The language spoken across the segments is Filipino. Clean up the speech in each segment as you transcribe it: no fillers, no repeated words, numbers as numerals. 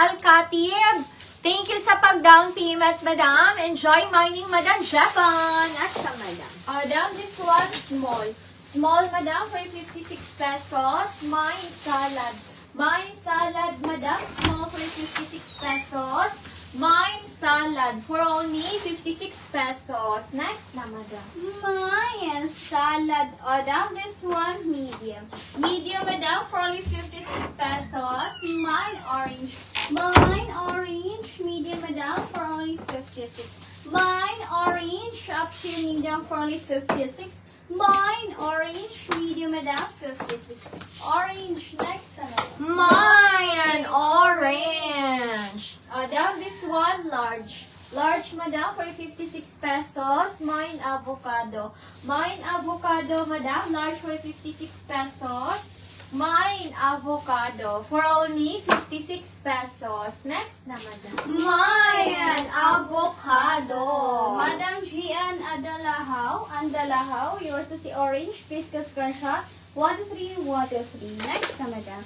Alcatib. Thank you sa pag-down payment, madam. Enjoy mining, madam. Japan. Asa, madam? Madam, this one small. Small, madam, for 56 pesos. Mine salad. Mine salad, madam, small for 56 pesos. Mine salad for only 56 pesos. Next na, madam. Mine salad. Madam, this one medium. Medium, madam, for only 56 pesos. Mine orange. Mine orange. Medium, madam, for only 56. Mine orange. Up to medium for only 56. Mine orange. Medium, madam, 56. Orange. Next na, madam. Mine orange. Madam, this one large. Large, madam, for 56 pesos. Mine avocado. Mine avocado, madam, large for 56 pesos. Mine avocado for only 56 pesos. Next na, madam. Mine avocado. Madam Gian Andalahaw. Yours is the orange. Please go screenshot. 1 to 3, 1 to 3. Next na, madam.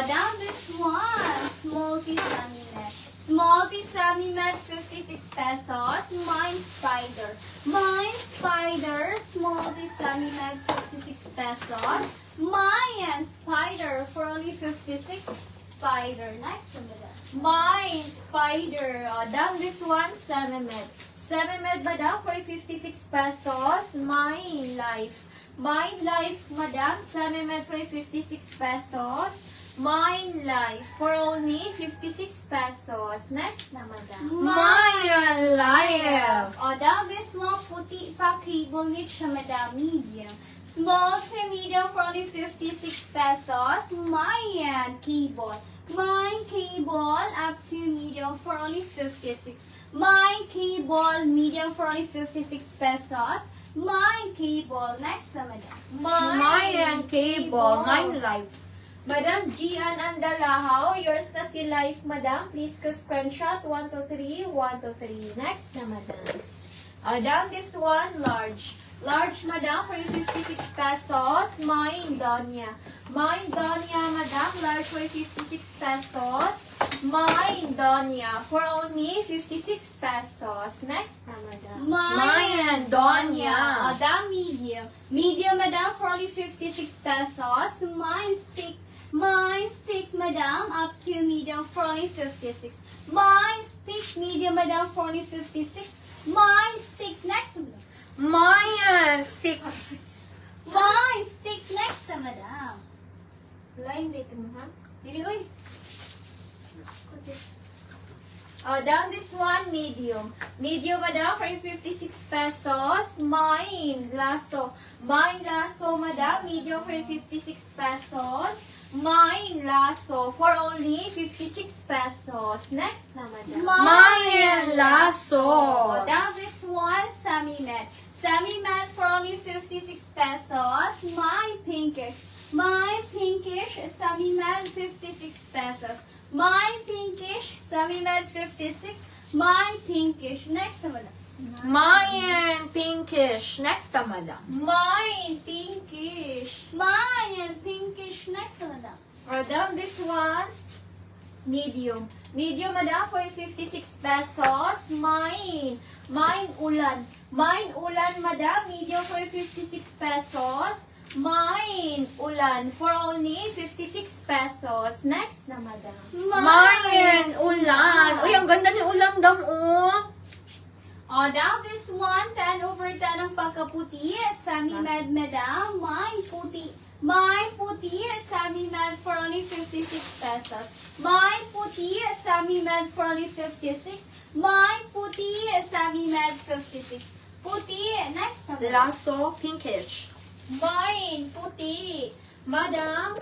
Down this one. Small sesame net. Small sesame net, 56 pesos. Mine spider. Mine spider. Small sesame net, 56 pesos. Mine spider for only 56. Spider. Next na, madam. Mine spider. Down this one, Sememed. Sememed, madam, for 56 pesos. Mine life. Mine life, madam, Sememed for 56 pesos. Mine life for only 56 pesos. Next na, madam. Mine life. Down this one, puti pa cable knit siya, madam. Medium. Small to medium for only 56 pesos. Mine cable. Mine cable up to medium for only 56. Mine cable medium for only 56 pesos. Mine cable. Next na, madam. Mine cable. Mine life. Madam Gian Andalahaw, yours na si life, madam. Please go screenshot. 1 to 3, 1 to 3. Next na, madam. Down this one, large. Large, madam, for 56 pesos. Mine Donya. Mine Donya, madam, large for 56 pesos. Mine Donya for only 56 pesos. Next na, madam. Mine Donya. Down medium. Medium, madam, for only 56 pesos. Mine stick. Mine stick, madam, up to medium for only 56. Mine stick, medium, madam, for only 56. Mine stick, next, madam. Mine stick. Mine stick, next, madam. Line dito mo, ha? Dili, uy. Down this one, medium. Medium, madam, for 56 pesos. Mine lasso. Mine lasso, madam, medium for 56 pesos. Mine lasso for only 56 pesos. Next na, madam. Mine lasso. Down this one, Sammy Med. Sammy Med for only 56 pesos. Mine pinkish. Mine pinkish, Sammy Med, 56 pesos. Mine pinkish, Sammy Med, 56. Mine pinkish. Next na, madam. Mine pinkish. Next na, madam. Mine pinkish. Mine pinkish. Next na, madam. Down this one, medium. Medium, madam, for 56 pesos. Mine. Mine ulan. Mine ulan, madam, medium for 56 pesos. Mine ulan for only 56 pesos. Next na, madam. Mine ulan. Uy, ang ganda ni ulan, dam, oh. Down this one, 10 over 10 ang pagkaputi. Sammy Med, madam. Mine puti. Mine puti, Sammy Med for only 56 pesos. Mine puti, Sammy Med for only 56. Mine puti, Sammy Med, 56. Puti, next na, madam. Lasso pinkish. Mine puti. Madam.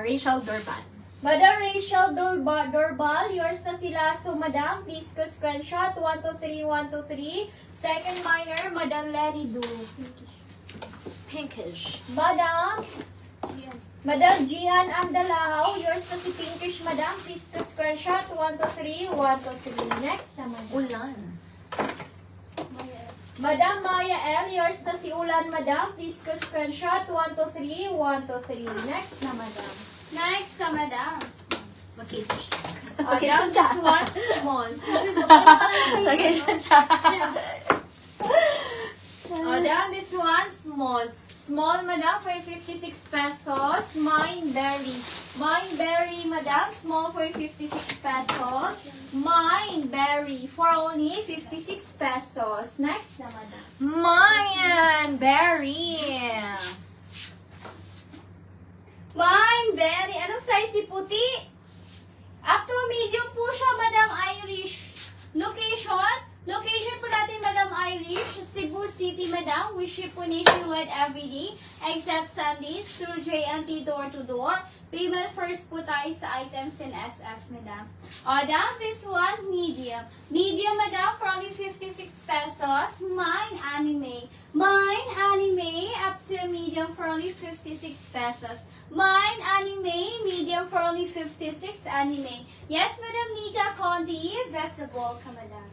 Rachel Durban. Madam Rachel Dorbal, yours na sila. So, madam, please go screenshot. 1 to 3, 1 to 3. Second minor, Madam Lenny Do. Pinkish. Madam Gian Andalahaw, yours na si Pinkish, madam. Please go screenshot. 1 to 3, 1 to 3. Next na, madam. Ulan. Madam Maya L, yours na si Ulan, madam. Please go screenshot. 1 to 3, 1 to 3. Next na, madam. Next na, madam. Okay po siya. Down this one, small. Okay siya. Down this one, small. Small, madam, for 56 pesos. Mine berry. Mine berry, madam, small for 56 pesos. Mine berry for only 56 pesos. Next na, madam. Mayan Berry. Mine, berry. Anong size ni puti? Up to medium po siya, Madam Irish. Location po natin, Madam Irish. Cebu City, Madam. We ship po nationwide every day. Except Sundays through JNT door-to-door. Payment first po tayo sa items in SF, Madam. Down this one, medium. Medium, Madam, for only 56 pesos. Mine anime. Mine anime, up to medium for only 56 pesos. Mine anime, medium for only 56 anime. Yes, Madam Nika Condi, visible ka, Madam.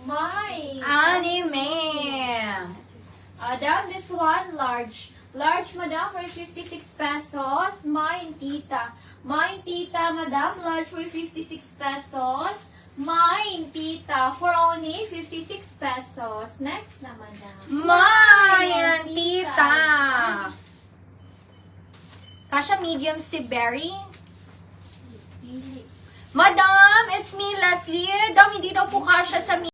Mine. Anime. Down this one, large. Large, madam, for 56 pesos. Mine, tita. Mine, tita, madam, large for 56 pesos. Mine, tita, for only 56 pesos. Next na, madam. Mayan Tita. Kasha medium si Berry. Madam, it's me, Leslie. Dam, hindi daw po kasha sa